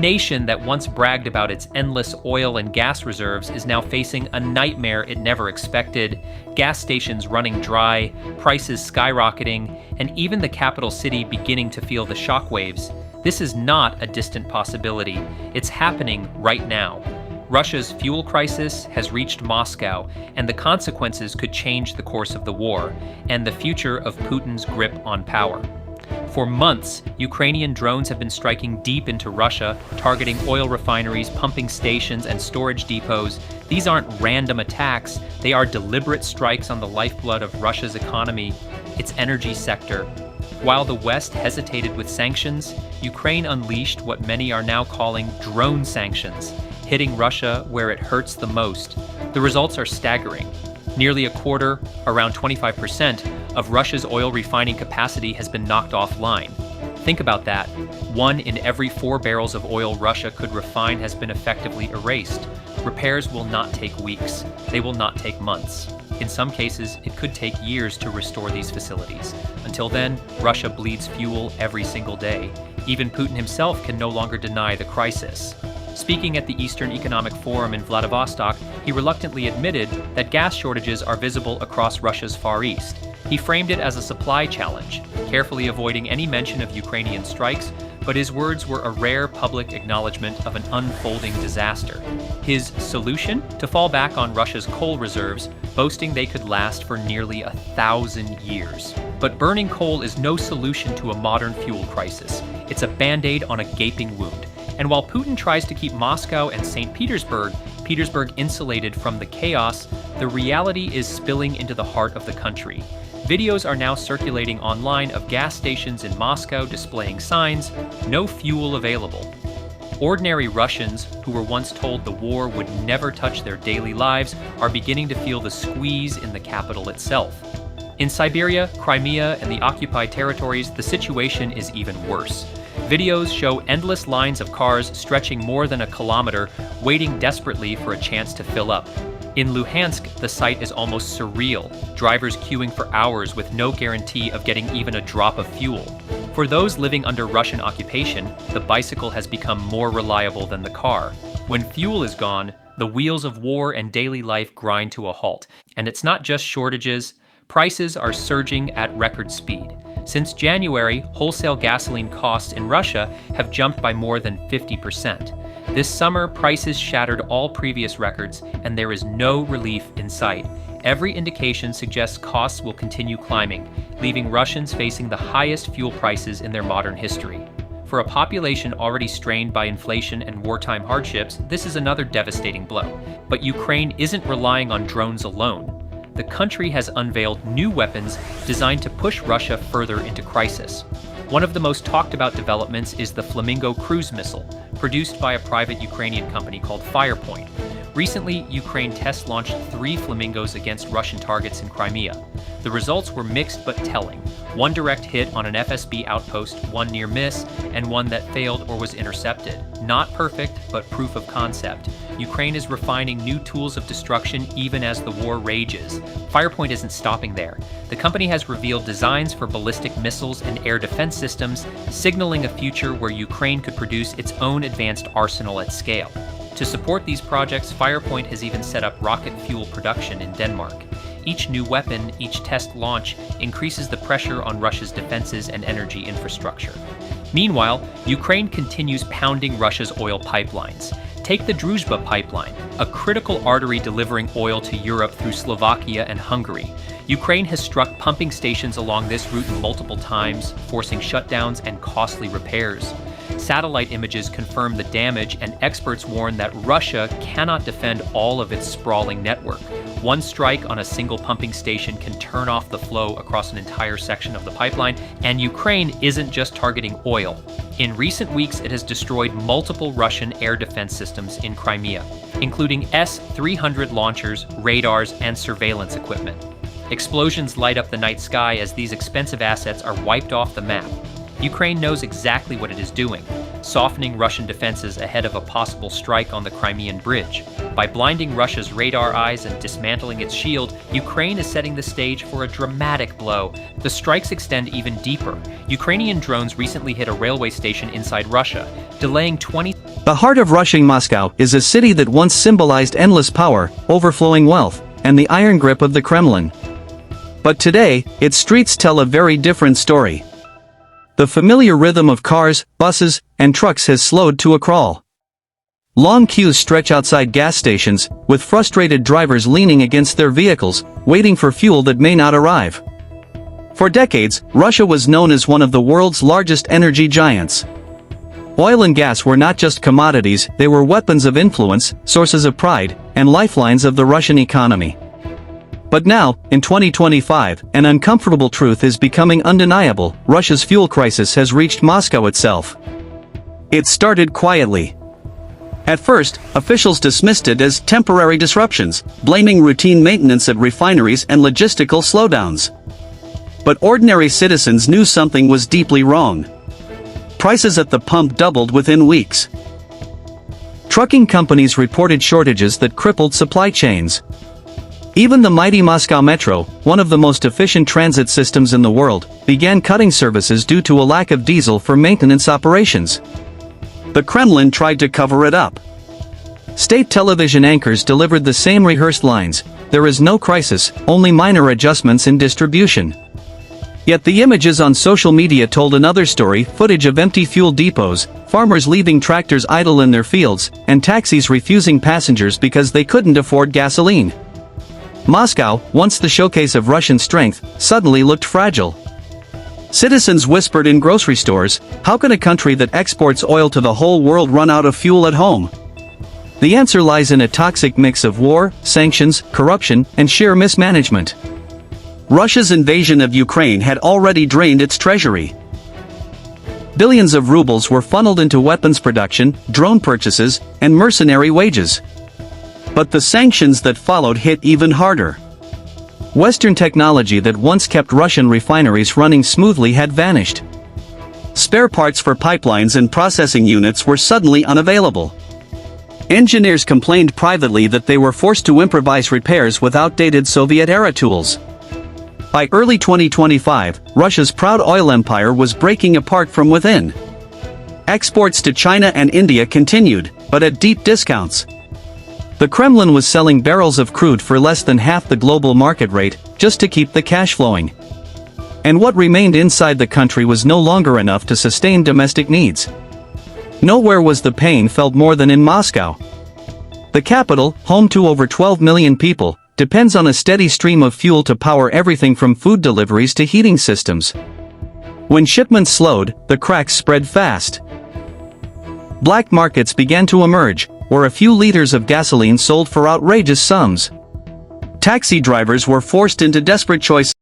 nation that once bragged about its endless oil and gas reserves is now facing a nightmare it never expected. Gas stations running dry, prices skyrocketing, and even the capital city beginning to feel the shockwaves. This is not a distant possibility. It's happening right now. Russia's fuel crisis has reached Moscow, and the consequences could change the course of the war and the future of Putin's grip on power. For months, Ukrainian drones have been striking deep into Russia, targeting oil refineries, pumping stations, and storage depots. These aren't random attacks, they are deliberate strikes on the lifeblood of Russia's economy, its energy sector. While the West hesitated with sanctions, Ukraine unleashed what many are now calling drone sanctions, hitting Russia where it hurts the most. The results are staggering. Nearly a quarter, around 25%, of Russia's oil refining capacity has been knocked offline. Think about that. 1 in every 4 barrels of oil Russia could refine has been effectively erased. Repairs will not take weeks. They will not take months. In some cases, it could take years to restore these facilities. Until then, Russia bleeds fuel every single day. Even Putin himself can no longer deny the crisis. Speaking at the Eastern Economic Forum in Vladivostok, he reluctantly admitted that gas shortages are visible across Russia's Far East. He framed it as a supply challenge, carefully avoiding any mention of Ukrainian strikes, but his words were a rare public acknowledgement of an unfolding disaster. His solution? To fall back on Russia's coal reserves, boasting they could last for nearly 1,000 years. But burning coal is no solution to a modern fuel crisis. It's a band-aid on a gaping wound. And while Putin tries to keep Moscow and St. Petersburg insulated from the chaos, the reality is spilling into the heart of the country. Videos are now circulating online of gas stations in Moscow displaying signs, "No fuel available." Ordinary Russians, who were once told the war would never touch their daily lives, are beginning to feel the squeeze in the capital itself. In Siberia, Crimea, and the occupied territories, the situation is even worse. Videos show endless lines of cars stretching more than a kilometer, waiting desperately for a chance to fill up. In Luhansk, the sight is almost surreal, drivers queuing for hours with no guarantee of getting even a drop of fuel. For those living under Russian occupation, the bicycle has become more reliable than the car. When fuel is gone, the wheels of war and daily life grind to a halt. And it's not just shortages. Prices are surging at record speed. Since January, wholesale gasoline costs in Russia have jumped by more than 50%. This summer, prices shattered all previous records, and there is no relief in sight. Every indication suggests costs will continue climbing, leaving Russians facing the highest fuel prices in their modern history. For a population already strained by inflation and wartime hardships, this is another devastating blow. But Ukraine isn't relying on drones alone. The country has unveiled new weapons designed to push Russia further into crisis. One of the most talked about developments is the Flamingo cruise missile, produced by a private Ukrainian company called Firepoint. Recently, Ukraine test launched 3 Flamingos against Russian targets in Crimea. The results were mixed but telling. 1 direct hit on an FSB outpost, 1 near miss, and 1 that failed or was intercepted. Not perfect, but proof of concept. Ukraine is refining new tools of destruction even as the war rages. Firepoint isn't stopping there. The company has revealed designs for ballistic missiles and air defense systems, signaling a future where Ukraine could produce its own advanced arsenal at scale. To support these projects, Firepoint has even set up rocket fuel production in Denmark. Each new weapon, each test launch, increases the pressure on Russia's defenses and energy infrastructure. Meanwhile, Ukraine continues pounding Russia's oil pipelines. Take the Druzhba pipeline, a critical artery delivering oil to Europe through Slovakia and Hungary. Ukraine has struck pumping stations along this route multiple times, forcing shutdowns and costly repairs. Satellite images confirm the damage, and experts warn that Russia cannot defend all of its sprawling network. One strike on a single pumping station can turn off the flow across an entire section of the pipeline, and Ukraine isn't just targeting oil. In recent weeks, it has destroyed multiple Russian air defense systems in Crimea, including S-300 launchers, radars, and surveillance equipment. Explosions light up the night sky as these expensive assets are wiped off the map. Ukraine knows exactly what it is doing. softening Russian defenses ahead of a possible strike on the Crimean Bridge. By blinding Russia's radar eyes and dismantling its shield, Ukraine is setting the stage for a dramatic blow. The strikes extend even deeper. Ukrainian drones recently hit a railway station inside Russia, delaying 20. The heart of Russian Moscow is a city that once symbolized endless power, overflowing wealth, and the iron grip of the Kremlin. But today, its streets tell a very different story. The familiar rhythm of cars, buses, and trucks has slowed to a crawl. Long queues stretch outside gas stations, with frustrated drivers leaning against their vehicles, waiting for fuel that may not arrive. For decades, Russia was known as one of the world's largest energy giants. Oil and gas were not just commodities, they were weapons of influence, sources of pride, and lifelines of the Russian economy. But now, in 2025, an uncomfortable truth is becoming undeniable: Russia's fuel crisis has reached Moscow itself. It started quietly. At first, officials dismissed it as temporary disruptions, blaming routine maintenance at refineries and logistical slowdowns. But ordinary citizens knew something was deeply wrong. Prices at the pump doubled within weeks. Trucking companies reported shortages that crippled supply chains. Even the mighty Moscow Metro, one of the most efficient transit systems in the world, began cutting services due to a lack of diesel for maintenance operations. The Kremlin tried to cover it up. State television anchors delivered the same rehearsed lines: "There is no crisis, only minor adjustments in distribution." Yet the images on social media told another story: footage of empty fuel depots, farmers leaving tractors idle in their fields, and taxis refusing passengers because they couldn't afford gasoline. Moscow, once the showcase of Russian strength, suddenly looked fragile. Citizens whispered in grocery stores, how can a country that exports oil to the whole world run out of fuel at home? The answer lies in a toxic mix of war, sanctions, corruption, and sheer mismanagement. Russia's invasion of Ukraine had already drained its treasury. Billions of rubles were funneled into weapons production, drone purchases, and mercenary wages. But the sanctions that followed hit even harder. Western technology that once kept Russian refineries running smoothly had vanished. Spare parts for pipelines and processing units were suddenly unavailable. Engineers complained privately that they were forced to improvise repairs with outdated Soviet-era tools. By early 2025, Russia's proud oil empire was breaking apart from within. Exports to China and India continued, but at deep discounts. The Kremlin was selling barrels of crude for less than half the global market rate, just to keep the cash flowing. And what remained inside the country was no longer enough to sustain domestic needs. Nowhere was the pain felt more than in Moscow. The capital, home to over 12 million people, depends on a steady stream of fuel to power everything from food deliveries to heating systems. When shipments slowed, the cracks spread fast. Black markets began to emerge, where a few liters of gasoline sold for outrageous sums. Taxi drivers were forced into desperate choices.